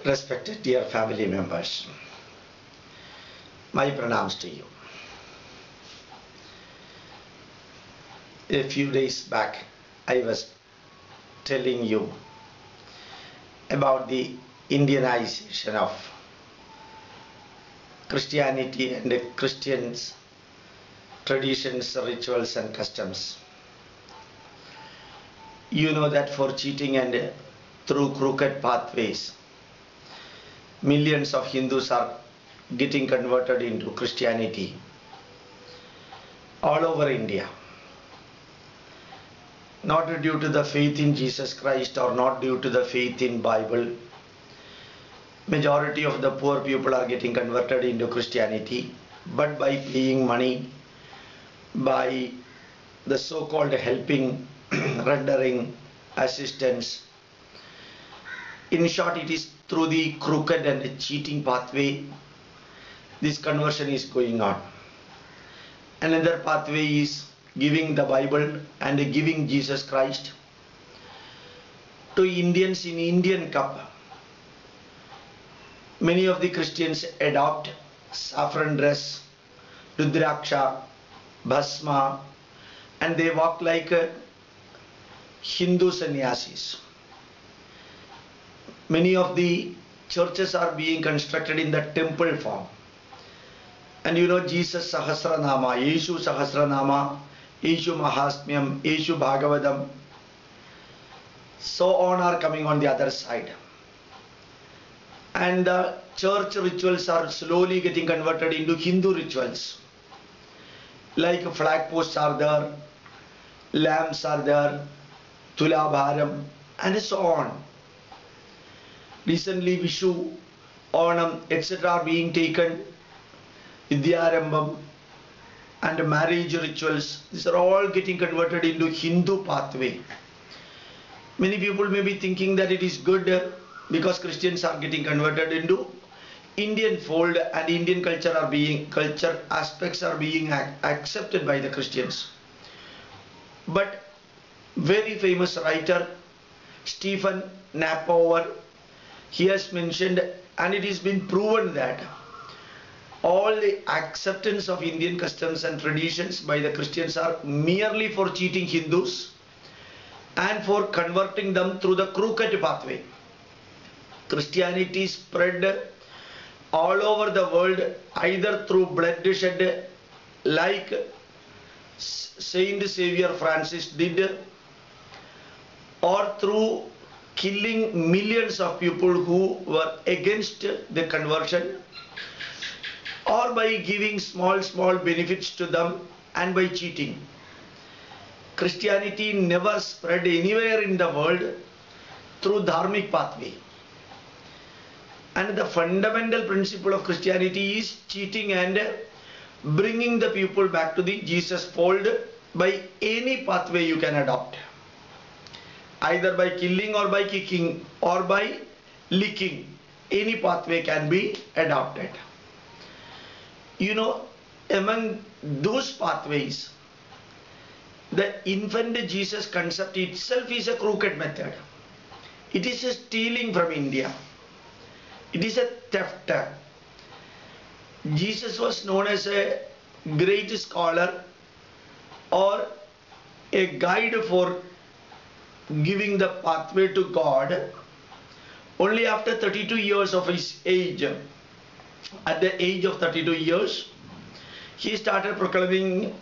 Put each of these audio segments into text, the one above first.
Respected dear family members, my pranams to you. A few days back, I was telling you about the Indianization of Christianity and the Christians' traditions, rituals and customs. You know that for cheating and through crooked pathways, millions of Hindus are getting converted into Christianity all over India. Not due to the faith in Jesus Christ or not due to the faith in Bible. Majority of the poor people are getting converted into Christianity, but by paying money, by the so-called helping, rendering assistance. In short, it is through the crooked and cheating pathway this conversion is going on. Another pathway is giving the Bible and giving Jesus Christ to Indians in Indian cup. Many of the Christians adopt saffron dress, rudraksha, bhasma, and they walk like Hindu sannyasis. Many of the churches are being constructed in the temple form. And you know Jesus Sahasranama, Yeshu Sahasranama, Yeshu Mahasmyam, Yeshu Bhagavatam, so on are coming on the other side. And the church rituals are slowly getting converted into Hindu rituals. Like flag posts are there, lamps are there, Tulabharam, and so on. Recently Vishu, Onam, etc. are being taken, Vidyarambam and marriage rituals. These are all getting converted into Hindu pathway. Many people may be thinking that it is good because Christians are getting converted into Indian fold and Indian culture aspects are being accepted by the Christians. But very famous writer Stephen Napower, he has mentioned, and it has been proven that all the acceptance of Indian customs and traditions by the Christians are merely for cheating Hindus and for converting them through the crooked pathway. Christianity spread all over the world either through bloodshed like Saint Savior Francis did, or through killing millions of people who were against the conversion, or by giving small benefits to them and by cheating. Christianity never spread anywhere in the world through dharmic pathway. And the fundamental principle of Christianity is cheating and bringing the people back to the Jesus fold by any pathway you can adopt. Either by killing or by kicking or by licking. Any pathway can be adopted. You know, among those pathways, the infant Jesus concept itself is a crooked method. It is a stealing from India. It is a theft. Jesus was known as a great scholar or a guide for giving the pathway to God only after 32 years of his age. At the age of 32 years, he started proclaiming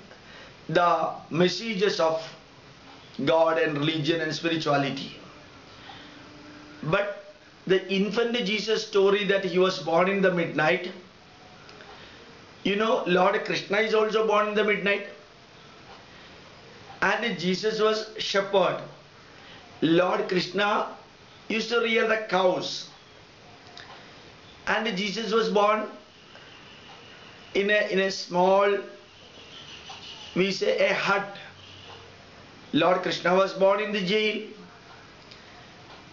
the messages of God and religion and spirituality. But the infant Jesus story that he was born in the midnight, you know, Lord Krishna is also born in the midnight. And Jesus was shepherd. Lord Krishna used to rear the cows. And Jesus was born in a small, we say a hut. Lord Krishna was born in the jail.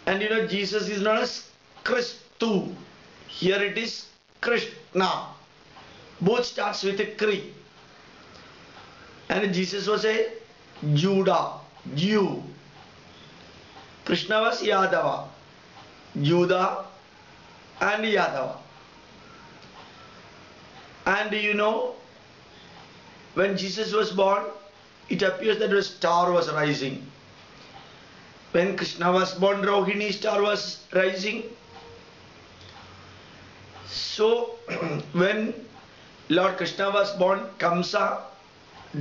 And you know, Jesus is known as Christu. Here it is Krishna. Both starts with a Kri. And Jesus was a Judah, Jew. Krishna was Yadava. Judah and Yadava. And you know, when Jesus was born, it appears that a star was rising. When Krishna was born, Rohini star was rising. So, when Lord Krishna was born, Kamsa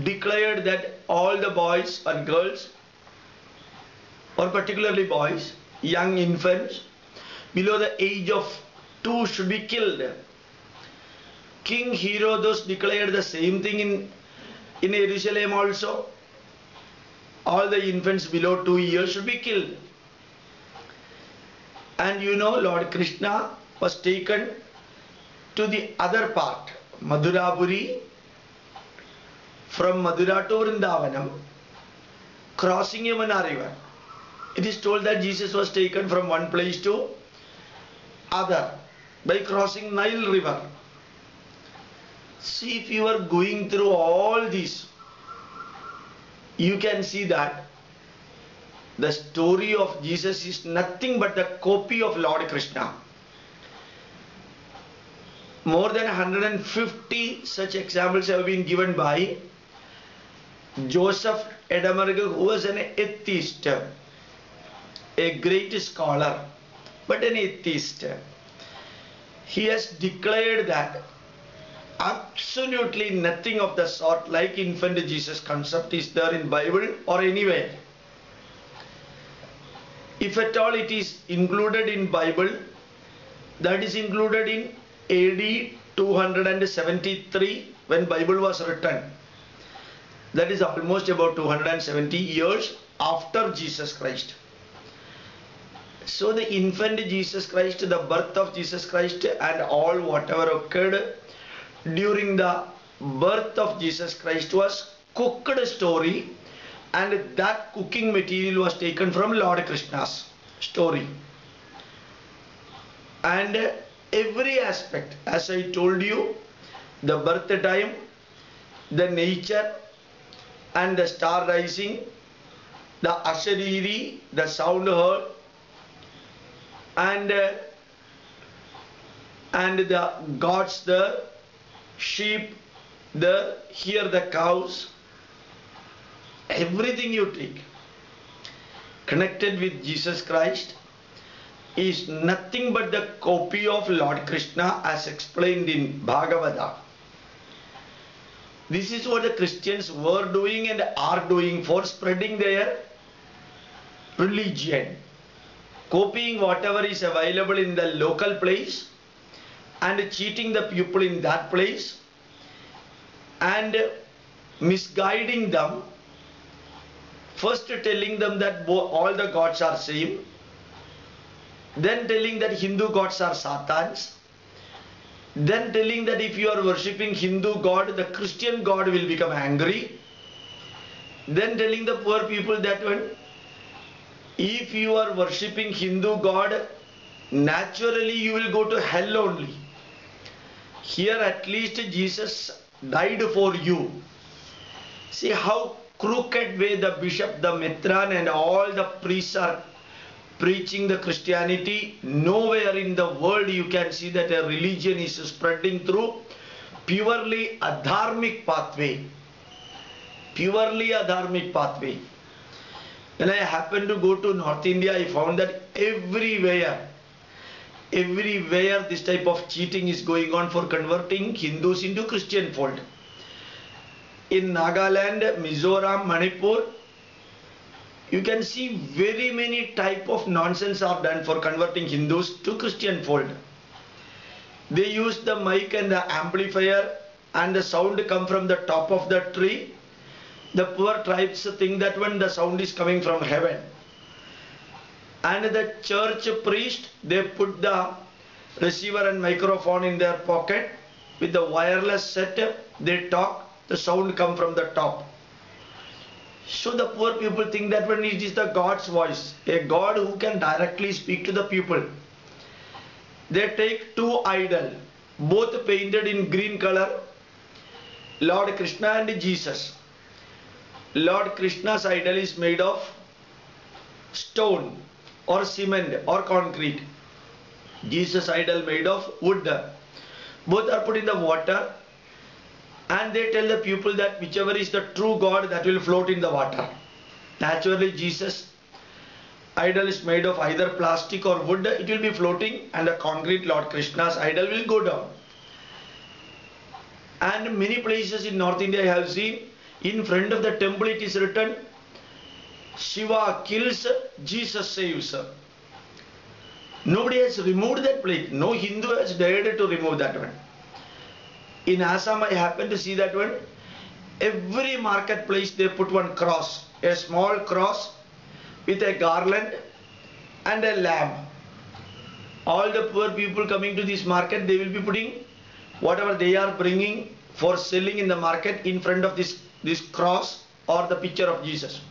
declared that all the boys and girls, or particularly boys, young infants, below the age of 2 should be killed. King Herodos declared the same thing in Jerusalem also. All the infants below 2 years should be killed. And you know, Lord Krishna was taken to the other part, Madhurapuri, from Madhura to Vrindavanam, crossing Yamuna river. It is told that Jesus was taken from one place to other by crossing Nile river. See, if you are going through all these, you can see that the story of Jesus is nothing but the copy of Lord Krishna. More than 150 such examples have been given by Joseph Edamerg, who was an atheist, a great scholar, but an atheist. He has declared that absolutely nothing of the sort like infant Jesus concept is there in Bible or anywhere. If at all it is included in Bible, that is included in AD 273 when Bible was written. That is almost about 270 years after Jesus Christ. So the infant Jesus Christ, the birth of Jesus Christ and all whatever occurred during the birth of Jesus Christ was cooked story, and that cooking material was taken from Lord Krishna's story. And every aspect, as I told you, the birth time, the nature and the star rising, the ashariri, the sound heard, and the gods there, sheep there, here the cows, everything you take connected with Jesus Christ is nothing but the copy of Lord Krishna as explained in Bhagavata. This is what the Christians were doing and are doing for spreading their religion, copying whatever is available in the local place and cheating the people in that place and misguiding them, first telling them that all the gods are same, then telling that Hindu gods are Satans, then telling that if you are worshipping Hindu god, the Christian god will become angry, then telling the poor people that if you are worshipping Hindu god, naturally you will go to hell only. Here at least Jesus died for you. See how crooked way the bishop, the Mitran and all the priests are preaching the Christianity. Nowhere in the world you can see that a religion is spreading through purely adharmic pathway. Purely adharmic pathway. When I happened to go to North India, I found that everywhere this type of cheating is going on for converting Hindus into Christian fold. In Nagaland, Mizoram, Manipur, you can see very many type of nonsense are done for converting Hindus to Christian fold. They use the mic and the amplifier and the sound come from the top of the tree. The poor tribes think that when the sound is coming from heaven. And the church priest, they put the receiver and microphone in their pocket. With the wireless setup, they talk, the sound come from the top. So the poor people think that when it is the God's voice, a God who can directly speak to the people. They take two idols, both painted in green color, Lord Krishna and Jesus. Lord Krishna's idol is made of stone or cement or concrete. Jesus idol made of wood. Both are put in the water, and they tell the people that whichever is the true God, that will float in the water. Naturally, Jesus idol is made of either plastic or wood. It will be floating, and the concrete Lord Krishna's idol will go down. And many places in North India I have seen, in front of the temple it is written, Shiva kills, Jesus saves. Nobody has removed that plate. No Hindu has dared to remove that one. In Assam I happened to see that one. Every marketplace they put one cross, a small cross with a garland and a lamb. All the poor people coming to this market, they will be putting whatever they are bringing for selling in the market in front of this cross or the picture of Jesus.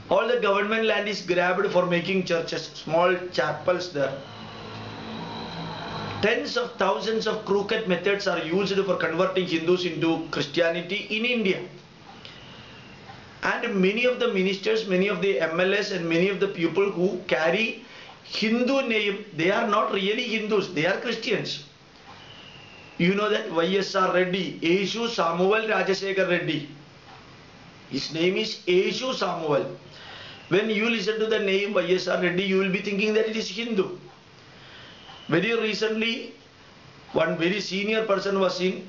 All the government land is grabbed for making churches, small chapels there. Tens of thousands of crooked methods are used for converting Hindus into Christianity in India. And many of the ministers, many of the MLAs and many of the people who carry Hindu name, they are not really Hindus, they are Christians. You know that YSR Reddy, Eshu Samuel Rajasekhar Reddy. His name is Eshu Samuel. When you listen to the name YSR Reddy, you will be thinking that it is Hindu. Very recently, one very senior person was in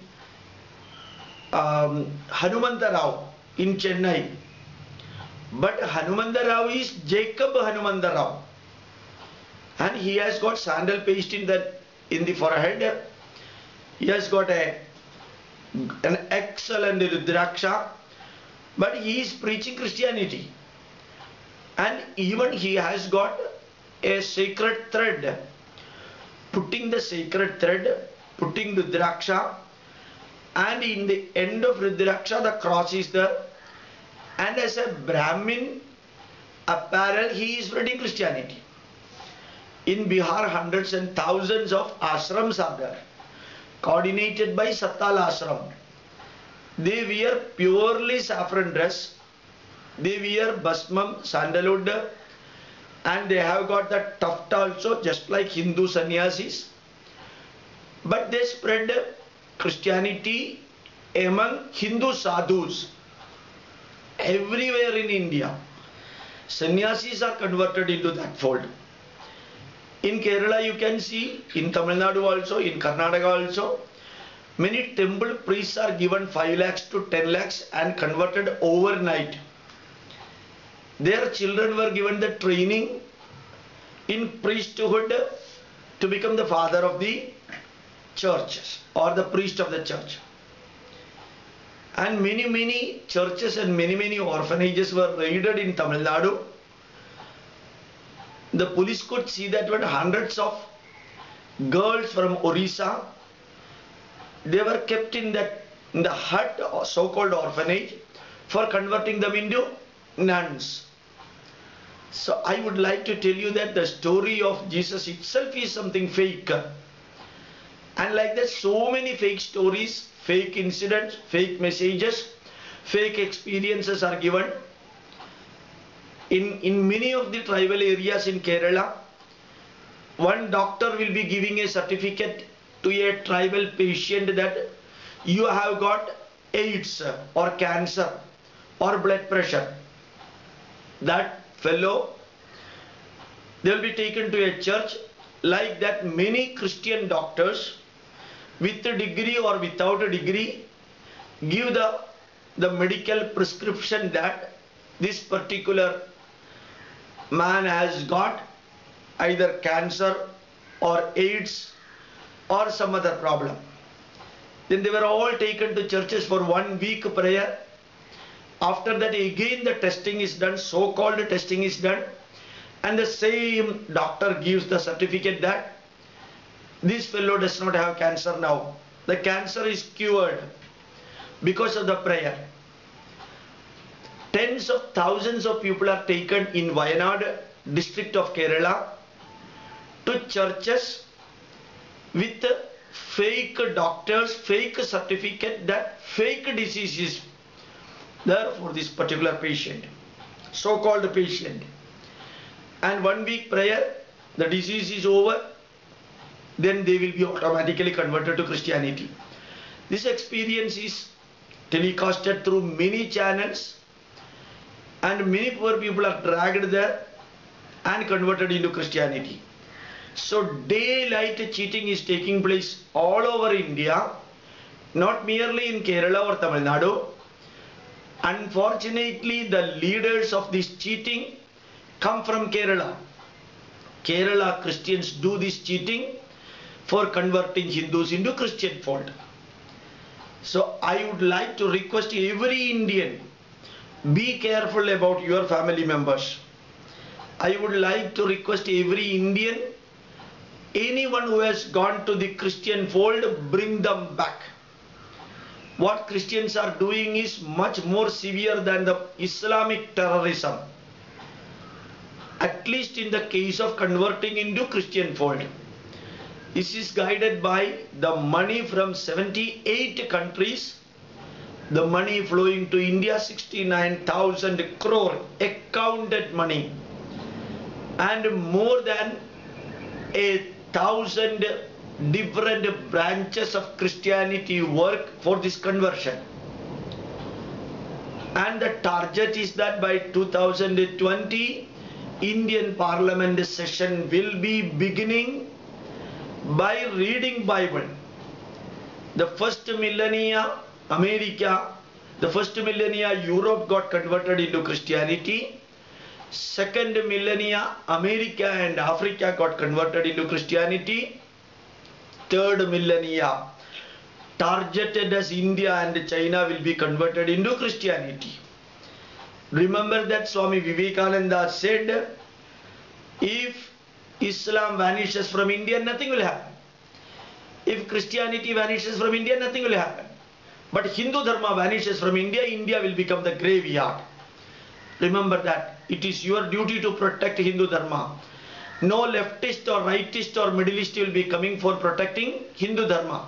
Hanumanta Rao in Chennai. But Hanumanta Rao is Jacob Hanumanta Rao. And he has got sandal paste in the forehead. He has got an excellent Rudraksha. But he is preaching Christianity. And even he has got a sacred thread. Putting the sacred thread, putting Rudraksha, and in the end of Rudraksha the cross is there. And as a Brahmin apparel, he is spreading Christianity. In Bihar, hundreds and thousands of ashrams are there, coordinated by Sattal Ashram. They wear purely saffron dress. They wear basmam, sandalwood, and they have got the tuft also, just like Hindu sannyasis. But they spread Christianity among Hindu sadhus everywhere in India. Sannyasis are converted into that fold. In Kerala you can see, in Tamil Nadu also, in Karnataka also, many temple priests are given 5 lakhs to 10 lakhs and converted overnight. Their children were given the training in priesthood to become the father of the churches or the priest of the church. And many churches and many orphanages were raided in Tamil Nadu. The police could see that when hundreds of girls from Orissa, they were kept in the hut or so-called orphanage for converting them into nuns. So I would like to tell you that the story of Jesus itself is something fake. And like that, so many fake stories, fake incidents, fake messages, fake experiences are given. In many of the tribal areas in Kerala, one doctor will be giving a certificate to a tribal patient that you have got AIDS or cancer or blood pressure. That fellow, they will be taken to a church. Like that, many Christian doctors with a degree or without a degree give the medical prescription that this particular man has got either cancer or AIDS or some other problem. Then they were all taken to churches for 1 week prayer. After that again the testing is done, so-called testing is done, and the same doctor gives the certificate that this fellow does not have cancer now. The cancer is cured because of the prayer. Tens of thousands of people are taken in Wayanad district of Kerala to churches with fake doctors, fake certificate that fake disease is there for this particular patient, so-called patient. And 1 week prayer, the disease is over, then they will be automatically converted to Christianity. This experience is telecasted through many channels, and many poor people are dragged there and converted into Christianity. So daylight cheating is taking place all over India, not merely in Kerala or Tamil Nadu. Unfortunately, the leaders of this cheating come from Kerala. Kerala Christians do this cheating for converting Hindus into Christian fold. So I would like to request every Indian, be careful about your family members. I would like to request every Indian, anyone who has gone to the Christian fold, bring them back. What Christians are doing is much more severe than the Islamic terrorism, at least in the case of converting into Christian fold. This is guided by the money from 78 countries, the money flowing to India, 69,000 crore accounted money, and more than 1,000 different branches of Christianity work for this conversion. And the target is that by 2020, Indian Parliament session will be beginning by reading Bible. The first millennia America, the first millennia Europe got converted into Christianity. Second millennia America and Africa got converted into Christianity. Third millennia targeted as India and China will be converted into Christianity. Remember that Swami Vivekananda said, if Islam vanishes from India, nothing will happen. If Christianity vanishes from India, nothing will happen. But Hindu Dharma vanishes from India, India will become the graveyard. Remember that. It is your duty to protect Hindu Dharma. No leftist or rightist or middleist will be coming for protecting Hindu Dharma.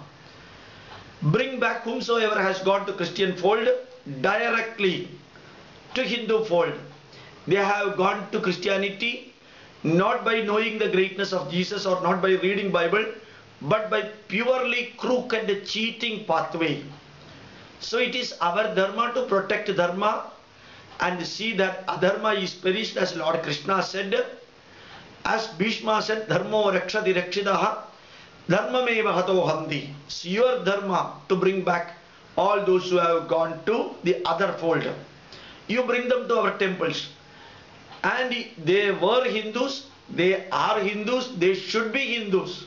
Bring back whomsoever has gone to Christian fold directly to Hindu fold. They have gone to Christianity not by knowing the greatness of Jesus or not by reading Bible, but by purely crooked cheating pathway. So it is our dharma to protect dharma and see that adharma is perished, as Lord Krishna said. As Bhishma said, dharmo rakshati rakshidaha dharmameva hato handi. It's your dharma to bring back all those who have gone to the other fold. You bring them to our temples. And they were Hindus, they are Hindus, they should be Hindus.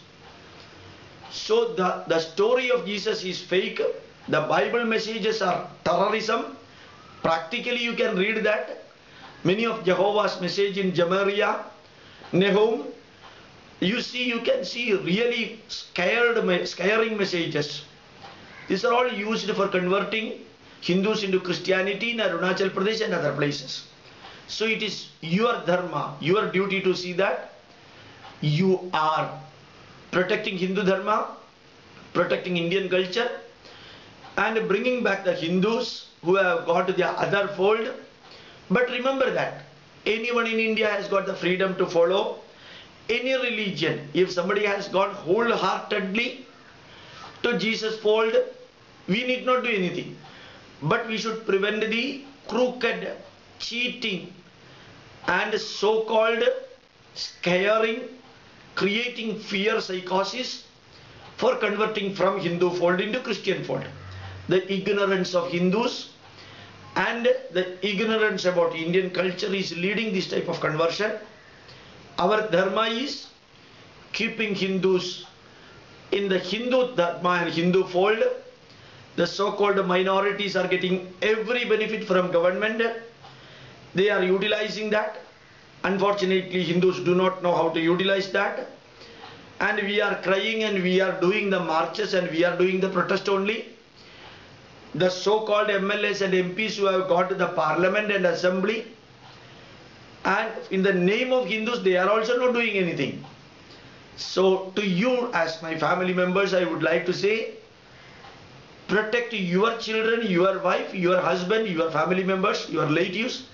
So the story of Jesus is fake. The Bible messages are terrorism. Practically you can read that. Many of Jehovah's message in Jamaria, Nahum, you can see really scaring messages. These are all used for converting Hindus into Christianity in Arunachal Pradesh and other places. So it is your dharma, your duty to see that you are protecting Hindu Dharma, protecting Indian culture, and bringing back the Hindus who have got to the other fold. But remember that anyone in India has got the freedom to follow any religion. If somebody has gone wholeheartedly to Jesus fold, we need not do anything. But we should prevent the crooked, cheating and so-called scaring, creating fear psychosis for converting from Hindu fold into Christian fold. The ignorance of Hindus and the ignorance about Indian culture is leading this type of conversion. Our dharma is keeping Hindus in the Hindu dharma and Hindu fold. The so-called minorities are getting every benefit from government. They are utilizing that. Unfortunately, Hindus do not know how to utilize that. And we are crying and we are doing the marches and we are doing the protest only. The so-called MLAs and MPs who have got to the parliament and assembly, and in the name of Hindus, they are also not doing anything. So to you as my family members, I would like to say, protect your children, your wife, your husband, your family members, your relatives,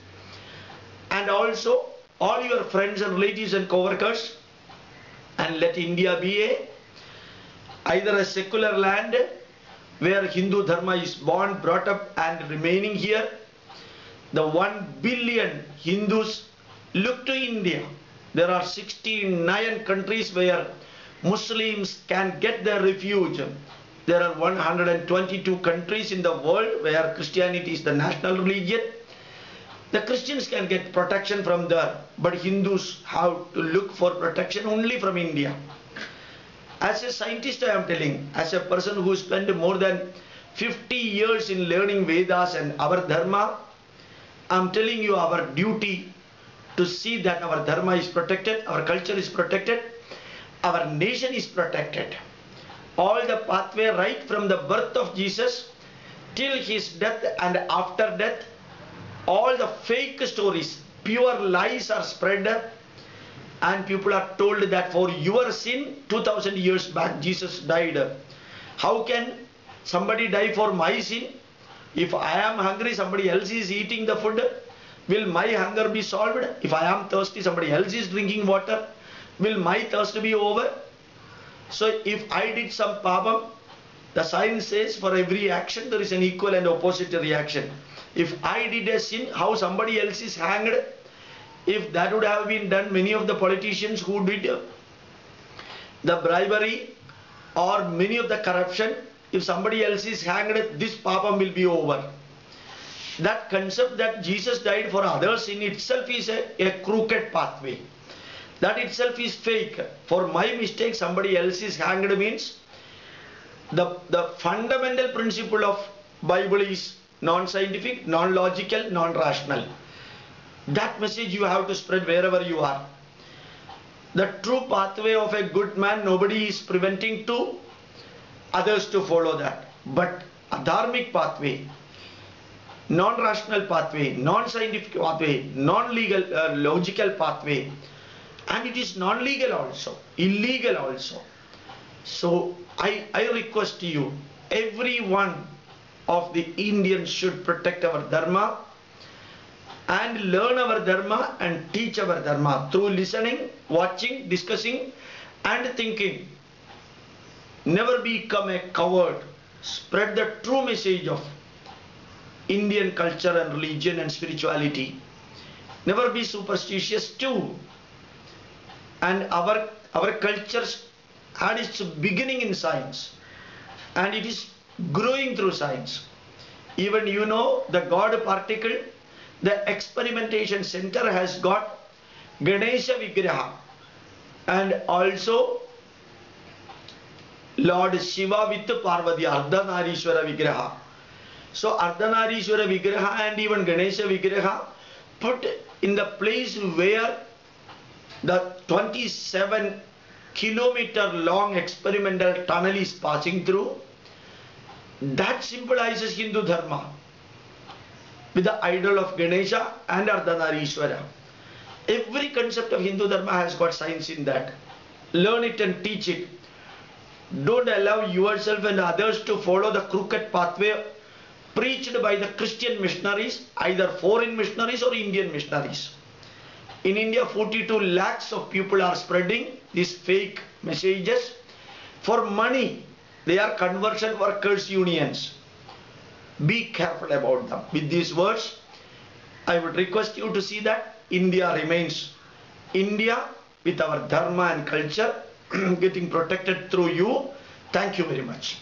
and also all your friends and relatives and co-workers, and let India be a either a secular land where Hindu Dharma is born, brought up and remaining here. The 1 billion Hindus look to India. There are 69 countries where Muslims can get their refuge. There are 122 countries in the world where Christianity is the national religion. The Christians can get protection from there, but Hindus have to look for protection only from India. As a scientist, I am telling, as a person who spent more than 50 years in learning Vedas and our Dharma, I am telling you our duty to see that our Dharma is protected, our culture is protected, our nation is protected. All the pathway right from the birth of Jesus till his death and after death, all the fake stories, pure lies are spread, and people are told that for your sin 2000 years back Jesus died. How can somebody die for my sin? If I am hungry, somebody else is eating the food, will my hunger be solved? If I am thirsty, somebody else is drinking water, will my thirst be over? So if I did some papam, the science says for every action there is an equal and opposite reaction. If I did a sin, how somebody else is hanged? If that would have been done, many of the politicians who did the bribery or many of the corruption, if somebody else is hanged, this papam will be over. That concept that Jesus died for others in itself is a crooked pathway. That itself is fake. For my mistake somebody else is hanged means the fundamental principle of Bible is non-scientific, non-logical, non-rational. That message you have to spread wherever you are. The true pathway of a good man, nobody is preventing to others to follow that. But a dharmic pathway, non-rational pathway, non-scientific pathway, non-legal, logical pathway, and it is non-legal also, illegal also. So I request you, every one of the Indians should protect our Dharma and learn our Dharma and teach our Dharma through listening, watching, discussing and thinking. Never become a coward. Spread the true message of Indian culture and religion and spirituality. Never be superstitious too. And our culture had its beginning in science and it is growing through science. Even you know the God particle, the experimentation center has got Ganesha Vigraha and also Lord Shiva with Parvati, Ardhanarishwara Vigraha. So Ardhanarishwara Vigraha and even Ganesha Vigraha put in the place where the 27-kilometer long experimental tunnel is passing through. That symbolizes Hindu Dharma with the idol of Ganesha and Ardhanarishwara. Every concept of Hindu Dharma has got science in that. Learn it and teach it. Don't allow yourself and others to follow the crooked pathway preached by the Christian missionaries, either foreign missionaries or Indian missionaries. In India, 42 lakhs of people are spreading these fake messages for money. They are conversion workers unions. Be careful about them. With these words, I would request you to see that India remains India with our Dharma and culture getting protected through you. Thank you very much.